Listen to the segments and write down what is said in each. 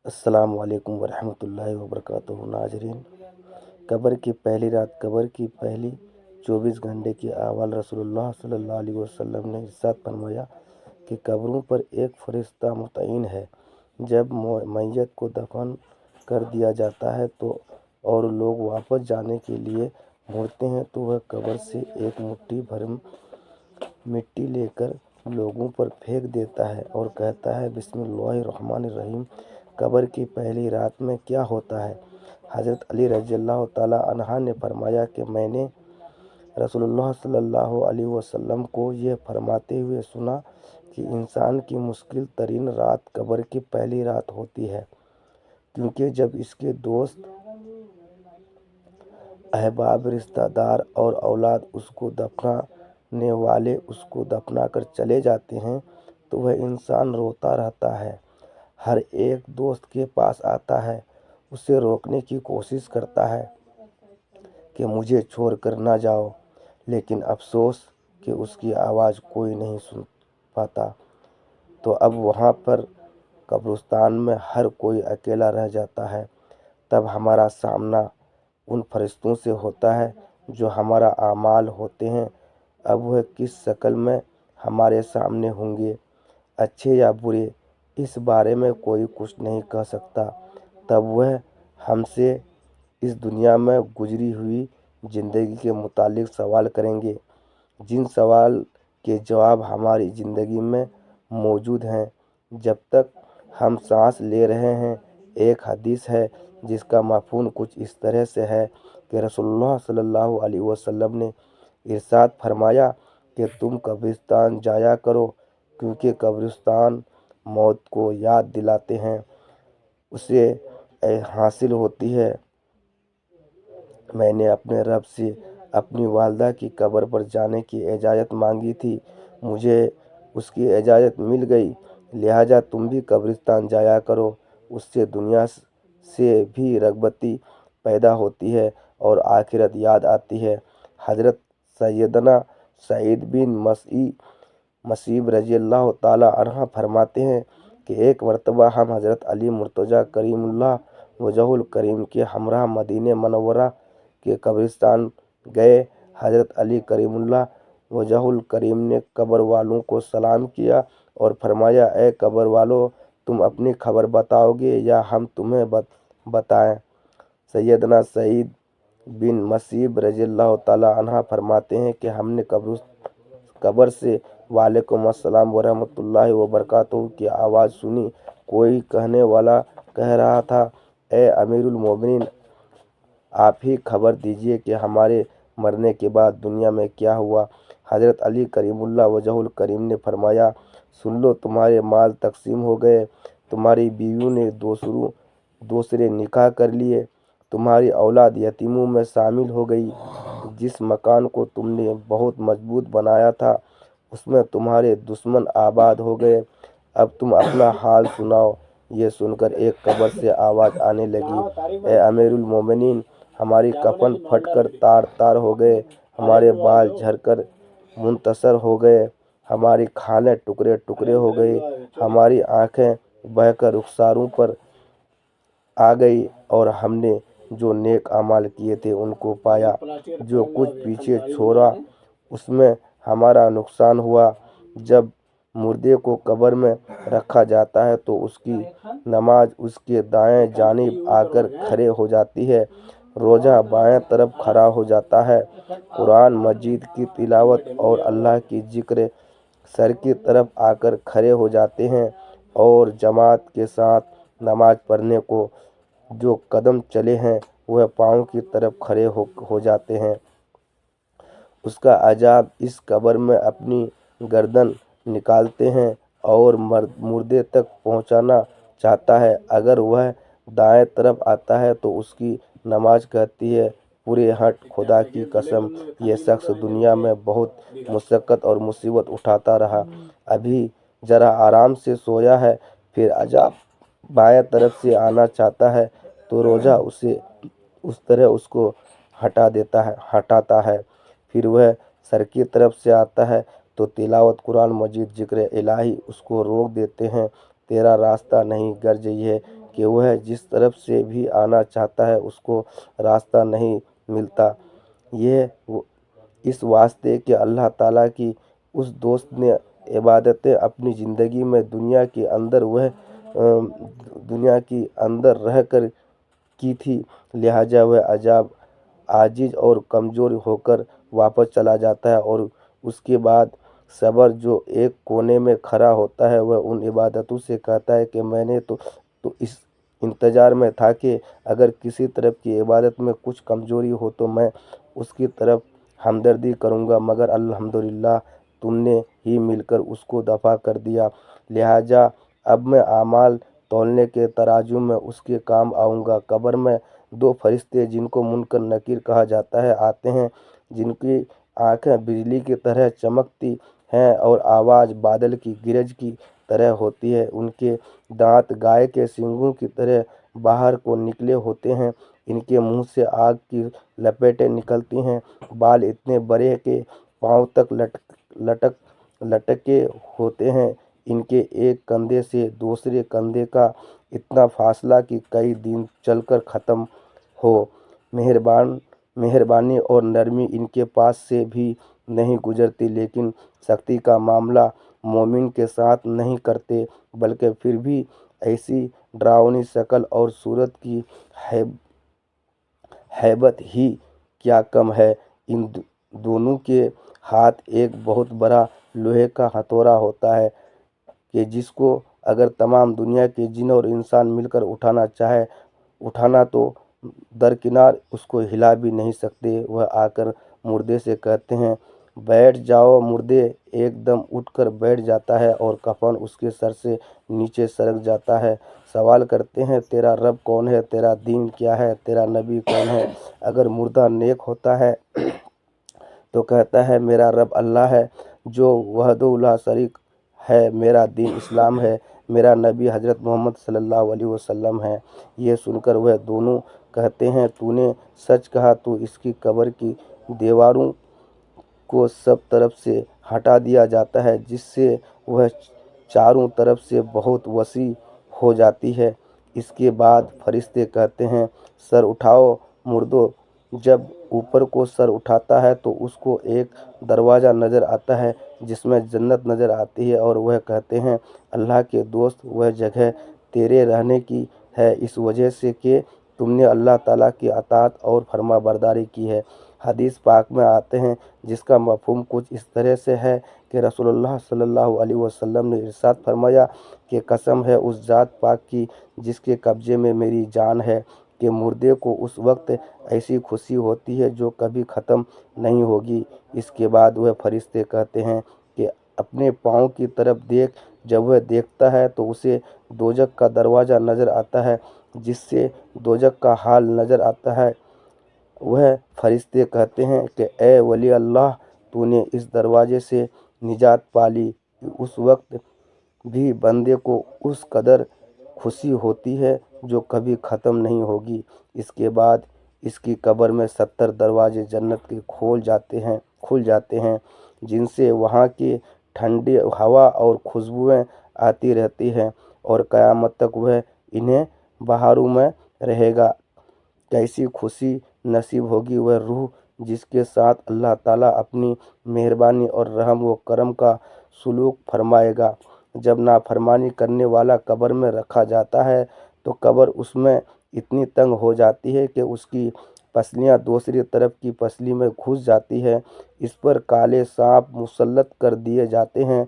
السلام علیکم ورحمۃ اللہ وبرکاتہ ناظرین۔ قبر کی پہلی رات، قبر کی پہلی 24 گھنٹے کی احوال رسول اللہ صلی اللہ علیہ وسلم نے ارشاد فرمایا کہ قبروں پر ایک فرشتہ متعین ہے۔ جب میت کو دفن کر دیا جاتا ہے اور لوگ واپس جانے کے لیے مڑتے ہیں تو وہ قبر سے ایک مٹھی بھر مٹی لے کر لوگوں پر پھینک دیتا ہے اور کہتا ہے بسم اللہ الرحمن الرحیم۔ قبر کی پہلی رات میں کیا ہوتا ہے؟ حضرت علی رضی اللہ تعالی عنہ نے فرمایا کہ میں نے رسول اللہ صلی اللہ علیہ وسلم کو یہ فرماتے ہوئے سنا کہ انسان کی مشکل ترین رات قبر کی پہلی رات ہوتی ہے، کیونکہ جب اس کے دوست، احباب، رشتہ دار اور اولاد اس کو دفنانے والے اس کو دفنا کر چلے جاتے ہیں تو وہ انسان روتا رہتا ہے۔ ہر ایک دوست کے پاس آتا ہے، اسے روکنے کی کوشش کرتا ہے کہ مجھے چھوڑ کر نہ جاؤ، لیکن افسوس کہ اس کی آواز کوئی نہیں سن پاتا۔ تو اب وہاں پر قبرستان میں ہر کوئی اکیلا رہ جاتا ہے۔ تب ہمارا سامنا ان فرشتوں سے ہوتا ہے جو ہمارا اعمال ہوتے ہیں۔ اب وہ کس شکل میں ہمارے سامنے ہوں گے، اچھے یا برے، اس بارے میں کوئی کچھ نہیں کہہ سکتا۔ تب وہ ہم سے اس دنیا میں گزری ہوئی زندگی کے متعلق سوال کریں گے، جن سوال کے جواب ہماری زندگی میں موجود ہیں جب تک ہم سانس لے رہے ہیں۔ ایک حدیث ہے جس کا مفہوم کچھ اس طرح سے ہے کہ رسول اللہ صلی اللہ علیہ وسلم نے ارشاد فرمایا کہ تم قبرستان جایا کرو، کیونکہ قبرستان موت کو یاد دلاتے ہیں، اسے حاصل ہوتی ہے۔ میں نے اپنے رب سے اپنی والدہ کی قبر پر جانے کی اجازت مانگی تھی، مجھے اس کی اجازت مل گئی، لہٰذا تم بھی قبرستان جایا کرو۔ اس سے دنیا سے بھی رغبتی پیدا ہوتی ہے اور آخرت یاد آتی ہے۔ حضرت سیدنا سعید بن مسیب رضی اللہ تعالی عنہ فرماتے ہیں کہ ایک مرتبہ ہم حضرت علی مرتضیٰ کریم اللہ وجہ الکریم کے ہمراہ مدینہ منورہ کے قبرستان گئے۔ حضرت علی کریم اللہ وجہ الکریم نے قبر والوں کو سلام کیا اور فرمایا، اے قبر والو، تم اپنی خبر بتاؤ گے یا ہم تمہیں بتائیں؟ سیدنا سعید بن مسیب رضی اللہ تعالی عنہ فرماتے ہیں کہ ہم نے قبر سے وعلیکم السلام ورحمۃ اللہ وبرکاتہ کی آواز سنی۔ کوئی کہنے والا کہہ رہا تھا، اے امیر المومنین، آپ ہی خبر دیجیے کہ ہمارے مرنے کے بعد دنیا میں کیا ہوا؟ حضرت علی کریم اللہ وجہ الکریم نے فرمایا، سن لو، تمہارے مال تقسیم ہو گئے، تمہاری بیویوں نے دوسرے نکاح کر لیے، تمہاری اولاد یتیموں میں شامل ہو گئی، جس مکان کو تم نے بہت مضبوط بنایا تھا اس میں تمہارے دشمن آباد ہو گئے، اب تم اپنا حال سناؤ۔ یہ سن کر ایک قبر سے آواز آنے لگی، اے امیر المومنین، ہماری کفن پھٹ کر تار تار ہو گئے، ہمارے بال جھڑ کر منتشر ہو گئے، ہماری کھالیں ٹکڑے ٹکڑے ہو گئی، ہماری آنکھیں بہہ کر رخساروں پر آ گئی، اور ہم نے جو نیک اعمال کیے تھے ان کو پایا، جو کچھ پیچھے چھوڑا اس میں ہمارا نقصان ہوا۔ جب مردے کو قبر میں رکھا جاتا ہے تو اس کی نماز اس کے دائیں جانب آ کر کھڑے ہو جاتی ہے، روزہ بائیں طرف کھڑا ہو جاتا ہے، قرآن مجید کی تلاوت اور اللہ کی ذکر سر کی طرف آ کر کھڑے ہو جاتے ہیں، اور جماعت کے ساتھ نماز پڑھنے کو جو قدم چلے ہیں وہ پاؤں کی طرف کھڑے ہو جاتے ہیں۔ اس کا عذاب اس قبر میں اپنی گردن نکالتے ہیں اور مردے تک پہنچانا چاہتا ہے۔ اگر وہ دائیں طرف آتا ہے تو اس کی نماز کہتی ہے، پورے ہٹ، خدا کی قسم، یہ شخص دنیا میں بہت مشقت اور مصیبت اٹھاتا رہا، ابھی ذرا آرام سے سویا ہے۔ پھر عذاب بائیں طرف سے آنا چاہتا ہے تو روزہ اسے اس طرح اس کو ہٹاتا ہے۔ پھر وہ سر کی طرف سے آتا ہے تو تلاوت قرآن مجید ذکر الہی اس کو روک دیتے ہیں۔ تیرا راستہ نہیں، غرض یہ کہ وہ جس طرف سے بھی آنا چاہتا ہے اس کو راستہ نہیں ملتا۔ یہ اس واسطے کہ اللہ تعالیٰ کی اس دوست نے عبادتیں اپنی زندگی میں دنیا کی اندر رہ کر کی تھی، لہٰذا وہ عاجز اور کمزور ہو کر واپس چلا جاتا ہے، اور اس کے بعد صبر جو ایک کونے میں کھڑا ہوتا ہے وہ ان عبادتوں سے کہتا ہے کہ میں نے تو اس انتظار میں تھا کہ اگر کسی طرف کی عبادت میں کچھ کمزوری ہو تو میں اس کی طرف ہمدردی کروں گا، مگر الحمدللہ تم نے ہی مل کر اس کو دفع کر دیا، لہٰذا اب میں اعمال تولنے کے ترازو میں اس کے کام آؤں گا۔ قبر میں دو فرشتے جن کو منکر نکیر کہا جاتا ہے آتے ہیں، جن کی آنکھیں بجلی کی طرح چمکتی ہیں اور آواز بادل کی گرج کی طرح ہوتی ہے، ان کے دانت گائے کے سینگوں کی طرح باہر کو نکلے ہوتے ہیں، ان کے منہ سے آگ کی لپٹیں نکلتی ہیں، بال اتنے بڑے کہ پاؤں تک لٹکے ہوتے ہیں، ان کے ایک کندھے سے دوسرے کندھے کا اتنا فاصلہ کہ کئی دن چل کر ختم ہو۔ مہربانی اور نرمی ان کے پاس سے بھی نہیں گزرتی، لیکن سختی کا معاملہ مومن کے ساتھ نہیں کرتے، بلکہ پھر بھی ایسی ڈراؤنی شکل اور صورت کی ہیبت ہی کیا کم ہے۔ ان دونوں کے ہاتھ ایک بہت بڑا لوہے کا ہتھوڑا ہوتا ہے کہ جس کو اگر تمام دنیا کے جن اور انسان مل کر اٹھانا تو درکنار اس کو ہلا بھی نہیں سکتے۔ وہ آ کر مردے سے کہتے ہیں بیٹھ جاؤ، مردے ایک دم اٹھ کر بیٹھ جاتا ہے اور کفن اس کے سر سے نیچے سرک جاتا ہے۔ سوال کرتے ہیں تیرا رب کون ہے، تیرا دین کیا ہے، تیرا نبی کون ہے؟ اگر مردہ نیک ہوتا ہے تو کہتا ہے میرا رب اللہ ہے جو وحدہ لا شریک ہے، میرا دین اسلام ہے، میرا نبی حضرت محمد صلی اللہ علیہ وسلم ہے۔ یہ سن کر وہ دونوں کہتے ہیں تو نے سچ کہا۔ تو اس کی قبر کی دیواروں کو سب طرف سے ہٹا دیا جاتا ہے، جس سے وہ چاروں طرف سے بہت وسیع ہو جاتی ہے۔ اس کے بعد فرشتے کہتے ہیں سر اٹھاؤ مردو۔ جب اوپر کو سر اٹھاتا ہے تو اس کو ایک دروازہ نظر آتا ہے جس میں جنت نظر آتی ہے، اور وہ کہتے ہیں اللہ کے دوست وہ جگہ تیرے رہنے کی ہے اس وجہ سے کہ تم نے اللہ تعالیٰ کی اطاعت اور فرما برداری کی ہے۔ حدیث پاک میں آتے ہیں جس کا مفہوم کچھ اس طرح سے ہے کہ رسول اللہ صلی اللہ علیہ وسلم نے ارشاد فرمایا کہ قسم ہے اس ذات پاک کی جس کے قبضے میں میری جان ہے کہ مردے کو اس وقت ایسی خوشی ہوتی ہے جو کبھی ختم نہیں ہوگی۔ اس کے بعد وہ فرشتے کہتے ہیں کہ اپنے پاؤں کی طرف دیکھ۔ جب وہ دیکھتا ہے تو اسے دوزخ کا دروازہ نظر آتا ہے جس سے دوزخ کا حال نظر آتا ہے۔ وہ فرشتے کہتے ہیں کہ اے ولی اللہ، تو نے اس دروازے سے نجات پا لی۔ اس وقت بھی بندے کو اس قدر خوشی ہوتی ہے جو کبھی ختم نہیں ہوگی۔ اس کے بعد اس کی قبر میں 70 دروازے جنت کے کھل جاتے ہیں جن سے وہاں کی ٹھنڈی ہوا اور خوشبوئیں آتی رہتی ہیں، اور قیامت تک وہ انہیں بہاروں میں رہے گا۔ کیسی خوشی نصیب ہوگی وہ روح جس کے ساتھ اللہ تعالیٰ اپنی مہربانی اور رحم و کرم کا سلوک فرمائے گا۔ جب نافرمانی کرنے والا قبر میں رکھا جاتا ہے تو قبر اس میں اتنی تنگ ہو جاتی ہے کہ اس کی پسلیاں دوسری طرف کی پسلی میں گھس جاتی ہیں۔ اس پر کالے سانپ مسلط کر دیے جاتے ہیں،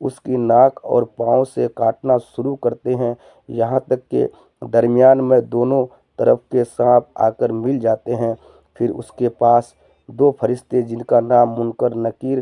اس کی ناک اور پاؤں سے کاٹنا شروع کرتے ہیں، یہاں تک کہ درمیان میں دونوں طرف کے سانپ آ کر مل جاتے ہیں۔ پھر اس کے پاس دو فرشتے جن کا نام منکر نکیر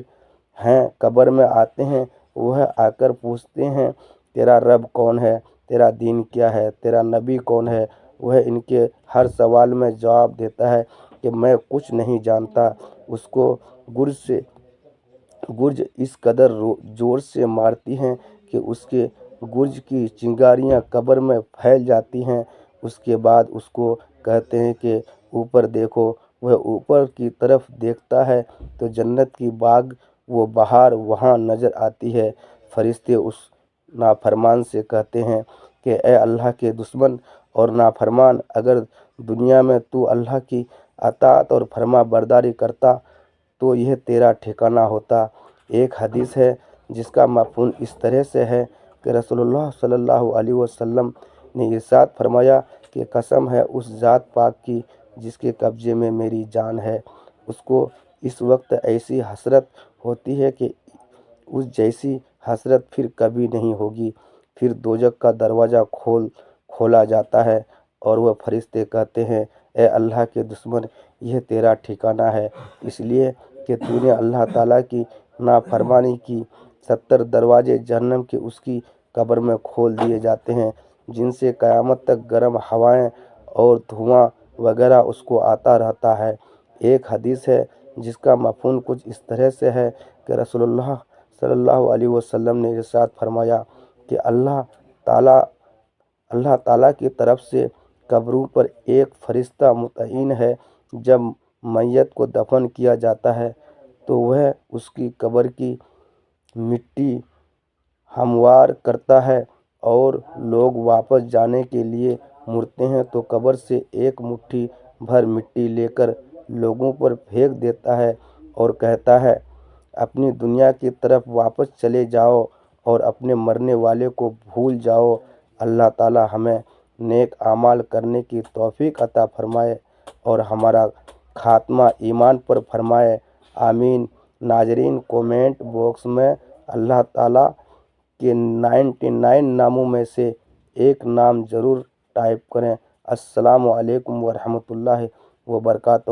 ہیں قبر میں آتے ہیں۔ وہ آ کر پوچھتے ہیں تیرا رب کون ہے، تیرا دین کیا ہے، تیرا نبی کون ہے؟ وہ ان کے ہر سوال میں جواب دیتا ہے کہ میں کچھ نہیں جانتا۔ اس کو گرج اس قدر زور سے مارتی ہیں کہ اس کے گرج کی چنگاریاں قبر میں پھیل جاتی ہیں۔ اس کے بعد اس کو کہتے ہیں کہ اوپر دیکھو۔ وہ اوپر کی طرف دیکھتا ہے تو جنت کی باغ و بہار وہاں نظر آتی ہے۔ فرشتے اس نافرمان سے کہتے ہیں کہ اے اللہ کے دشمن اور نافرمان، اگر دنیا میں تو اللہ کی اطاعت اور فرما برداری کرتا تو یہ تیرا ٹھکانہ ہوتا۔ ایک حدیث ہے جس کا مفہوم اس طرح سے ہے کہ رسول اللہ صلی اللہ علیہ وسلم نے ارشاد فرمایا کہ قسم ہے اس ذات پاک کی جس کے قبضے میں میری جان ہے، اس کو اس وقت ایسی حسرت ہوتی ہے کہ اس جیسی حسرت پھر کبھی نہیں ہوگی۔ پھر دوزخ کا دروازہ کھولا جاتا ہے اور وہ فرشتے کہتے ہیں اے اللہ کے دشمن، یہ تیرا ٹھکانہ ہے، اس لیے کہ تو نے اللہ تعالیٰ کی نافرمانی کی۔ 70 دروازے جہنم کے اس کی قبر میں کھول دیے جاتے ہیں جن سے قیامت تک گرم ہوائیں اور دھواں وغیرہ اس کو آتا رہتا ہے۔ ایک حدیث ہے جس کا مفہوم کچھ اس طرح سے ہے کہ رسول اللہ صلی اللہ علیہ وسلم نے ارشاد فرمایا کہ اللہ تعالیٰ کی طرف سے قبروں پر ایک فرشتہ متعین ہے۔ جب میت کو دفن کیا جاتا ہے تو وہ اس کی قبر کی مٹی ہموار کرتا ہے اور لوگ واپس جانے کے لیے مڑتے ہیں تو قبر سے ایک مٹھی بھر مٹی لے کر لوگوں پر پھینک دیتا ہے اور کہتا ہے اپنی دنیا کی طرف واپس چلے جاؤ اور اپنے مرنے والے کو بھول جاؤ۔ اللہ تعالی ہمیں نیک اعمال کرنے کی توفیق عطا فرمائے اور ہمارا خاتمہ ایمان پر فرمائے، آمین۔ ناظرین، کومنٹ باکس میں اللہ تعالیٰ کے 99 ناموں میں سے ایک نام ضرور ٹائپ کریں۔ السلام علیکم ورحمۃ اللہ وبرکاتہ۔